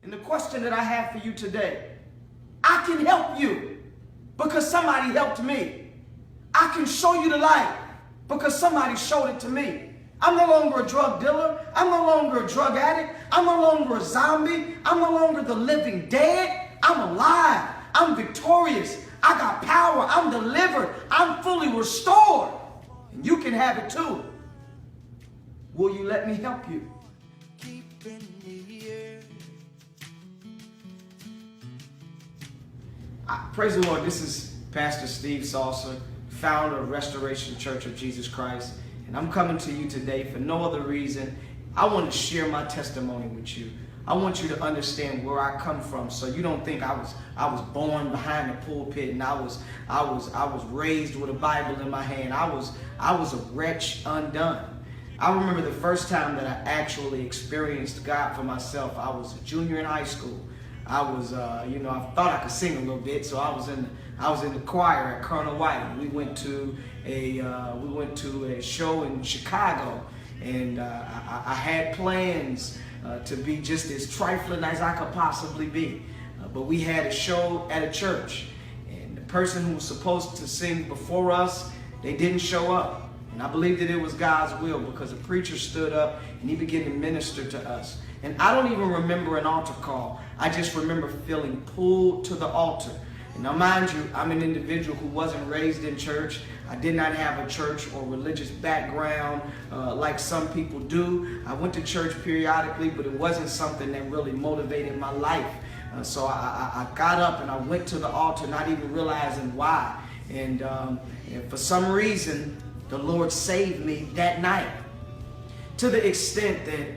And the question that I have for you today, I can help you because somebody helped me. I can show you the light because somebody showed it to me. I'm no longer a drug dealer. I'm no longer a drug addict. I'm no longer a zombie. I'm no longer the living dead. I'm alive. I'm victorious. I got power. I'm delivered. I'm fully restored. And you can have it too. Will you let me help you? Praise the Lord. This is Pastor Steve Salsa, founder of Restoration Church of Jesus Christ. And I'm coming to you today for no other reason. I want to share my testimony with you. I want you to understand where I come from, so you don't think I was born behind the pulpit and I was raised with a Bible in my hand. I was a wretch undone. I remember the first time that I actually experienced God for myself. I was a junior in high school. I was, I thought I could sing a little bit, so I was in the choir at Colonel White. We went to a show in Chicago, and I had plans to be just as trifling as I could possibly be. But we had a show at a church, and the person who was supposed to sing before us, they didn't show up. And I believe that it was God's will, because the preacher stood up and he began to minister to us. And I don't even remember an altar call. I just remember feeling pulled to the altar. And now mind you, I'm an individual who wasn't raised in church. I did not have a church or religious background like some people do. I went to church periodically, but it wasn't something that really motivated my life. So I got up and I went to the altar, not even realizing why. And for some reason, the Lord saved me that night, to the extent that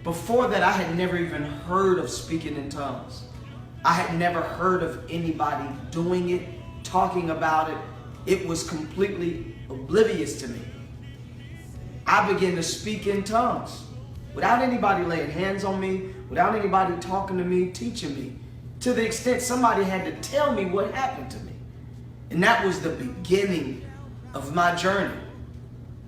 before that I had never even heard of speaking in tongues. I had never heard of anybody doing it, talking about it. It was completely oblivious to me. I began to speak in tongues without anybody laying hands on me, without anybody talking to me, teaching me, to the extent somebody had to tell me what happened to me. And that was the beginning of my journey.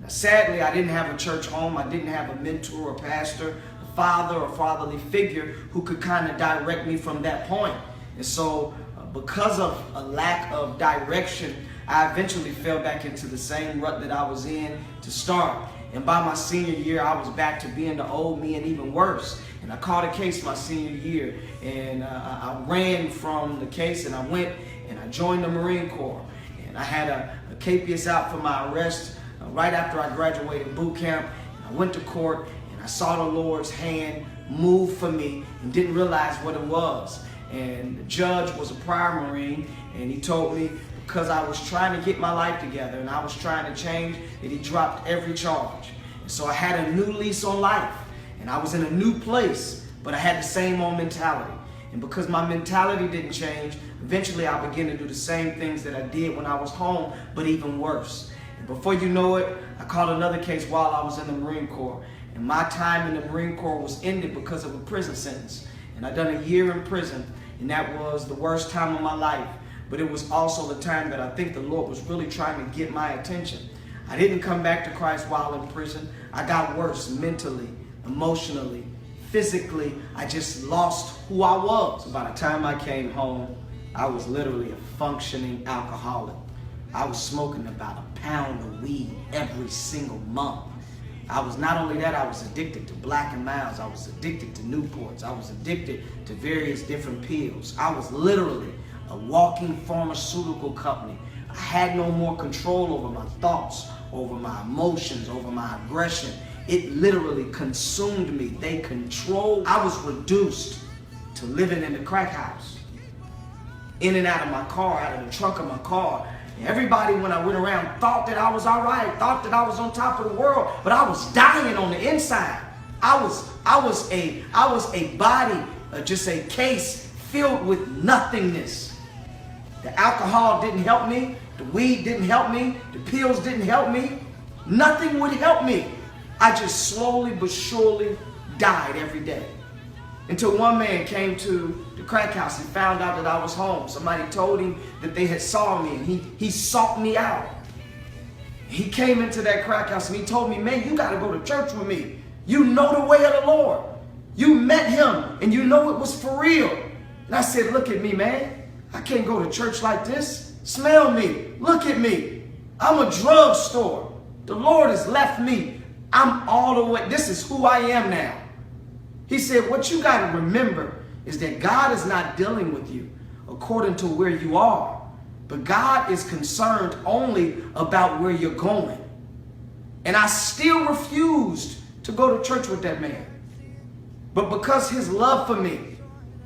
Now, sadly, I didn't have a church home. I didn't have a mentor or pastor, a father or fatherly figure who could kind of direct me from that point. And so because of a lack of direction, I eventually fell back into the same rut that I was in to start. And by my senior year, I was back to being the old me, and even worse. And I caught a case my senior year, and I ran from the case, and I went and I joined the Marine Corps. And I had a capias out for my arrest right after I graduated boot camp. And I went to court, and I saw the Lord's hand move for me and didn't realize what it was. And the judge was a prior Marine, and he told me because I was trying to get my life together and I was trying to change, that he dropped every charge. And so I had a new lease on life, and I was in a new place, but I had the same old mentality. And because my mentality didn't change, eventually I began to do the same things that I did when I was home, but even worse. And before you know it, I caught another case while I was in the Marine Corps. And my time in the Marine Corps was ended because of a prison sentence. And I'd done a year in prison, and that was the worst time of my life. But it was also the time that I think the Lord was really trying to get my attention. I didn't come back to Christ while in prison. I got worse mentally, emotionally, physically. I just lost who I was. By the time I came home, I was literally a functioning alcoholic. I was smoking about a pound of weed every single month. I was not only that, I was addicted to Black and Milds. I was addicted to Newports. I was addicted to various different pills. I was literally a walking pharmaceutical company. I had no more control over my thoughts, over my emotions, over my aggression. It literally consumed me. They controlled. I was reduced to living in the crack house, in and out of my car, out of the trunk of my car. Everybody, when I went around, thought that I was all right, thought that I was on top of the world, but I was dying on the inside. I was a body, just a case filled with nothingness. The alcohol didn't help me. The weed didn't help me. The pills didn't help me. Nothing would help me. I just slowly but surely died every day. Until one man came to the crack house and found out that I was home. Somebody told him that they had saw me, and he sought me out. He came into that crack house and he told me, man, you got to go to church with me. You know the way of the Lord. You met him and you know it was for real. And I said, look at me, man. I can't go to church like this. Smell me. Look at me. I'm a drugstore. The Lord has left me. I'm all the way. This is who I am now. He said, what you got to remember is that God is not dealing with you according to where you are, but God is concerned only about where you're going. And I still refused to go to church with that man. But because his love for me,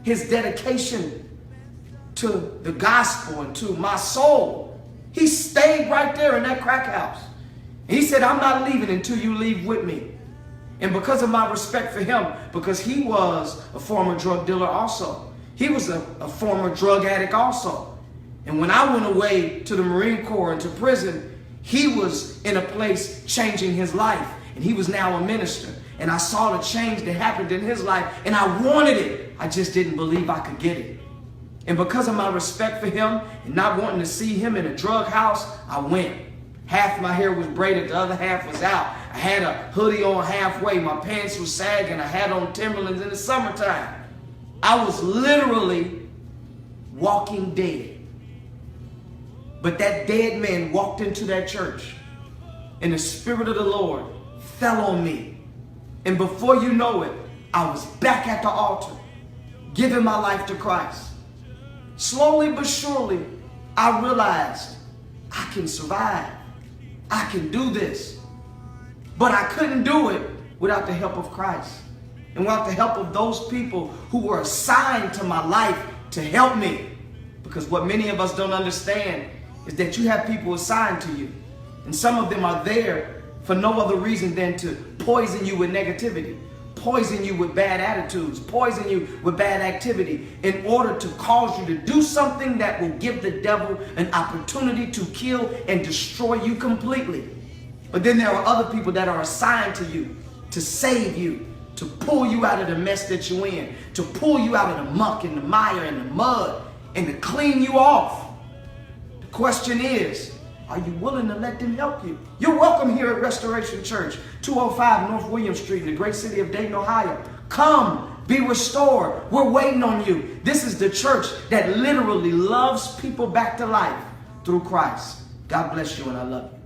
his dedication to the gospel and to my soul, he stayed right there in that crack house. And he said, I'm not leaving until you leave with me. And because of my respect for him, because he was a former drug dealer also. He was a former drug addict also. And when I went away to the Marine Corps and to prison, he was in a place changing his life. And he was now a minister. And I saw the change that happened in his life. And I wanted it. I just didn't believe I could get it. And because of my respect for him and not wanting to see him in a drug house, I went. Half my hair was braided, the other half was out. I had a hoodie on halfway. My pants were sagging. I had on Timberlands in the summertime. I was literally walking dead. But that dead man walked into that church, and the Spirit of the Lord fell on me. And before you know it, I was back at the altar, giving my life to Christ. Slowly but surely, I realized I can survive. I can do this. But I couldn't do it without the help of Christ and without the help of those people who were assigned to my life to help me. Because what many of us don't understand is that you have people assigned to you. And some of them are there for no other reason than to poison you with negativity, poison you with bad attitudes, poison you with bad activity in order to cause you to do something that will give the devil an opportunity to kill and destroy you completely. But then there are other people that are assigned to you to save you, to pull you out of the mess that you're in, to pull you out of the muck and the mire and the mud and to clean you off. The question is, are you willing to let them help you? You're welcome here at Restoration Church, 205 North William Street in the great city of Dayton, Ohio. Come, be restored. We're waiting on you. This is the church that literally loves people back to life through Christ. God bless you and I love you.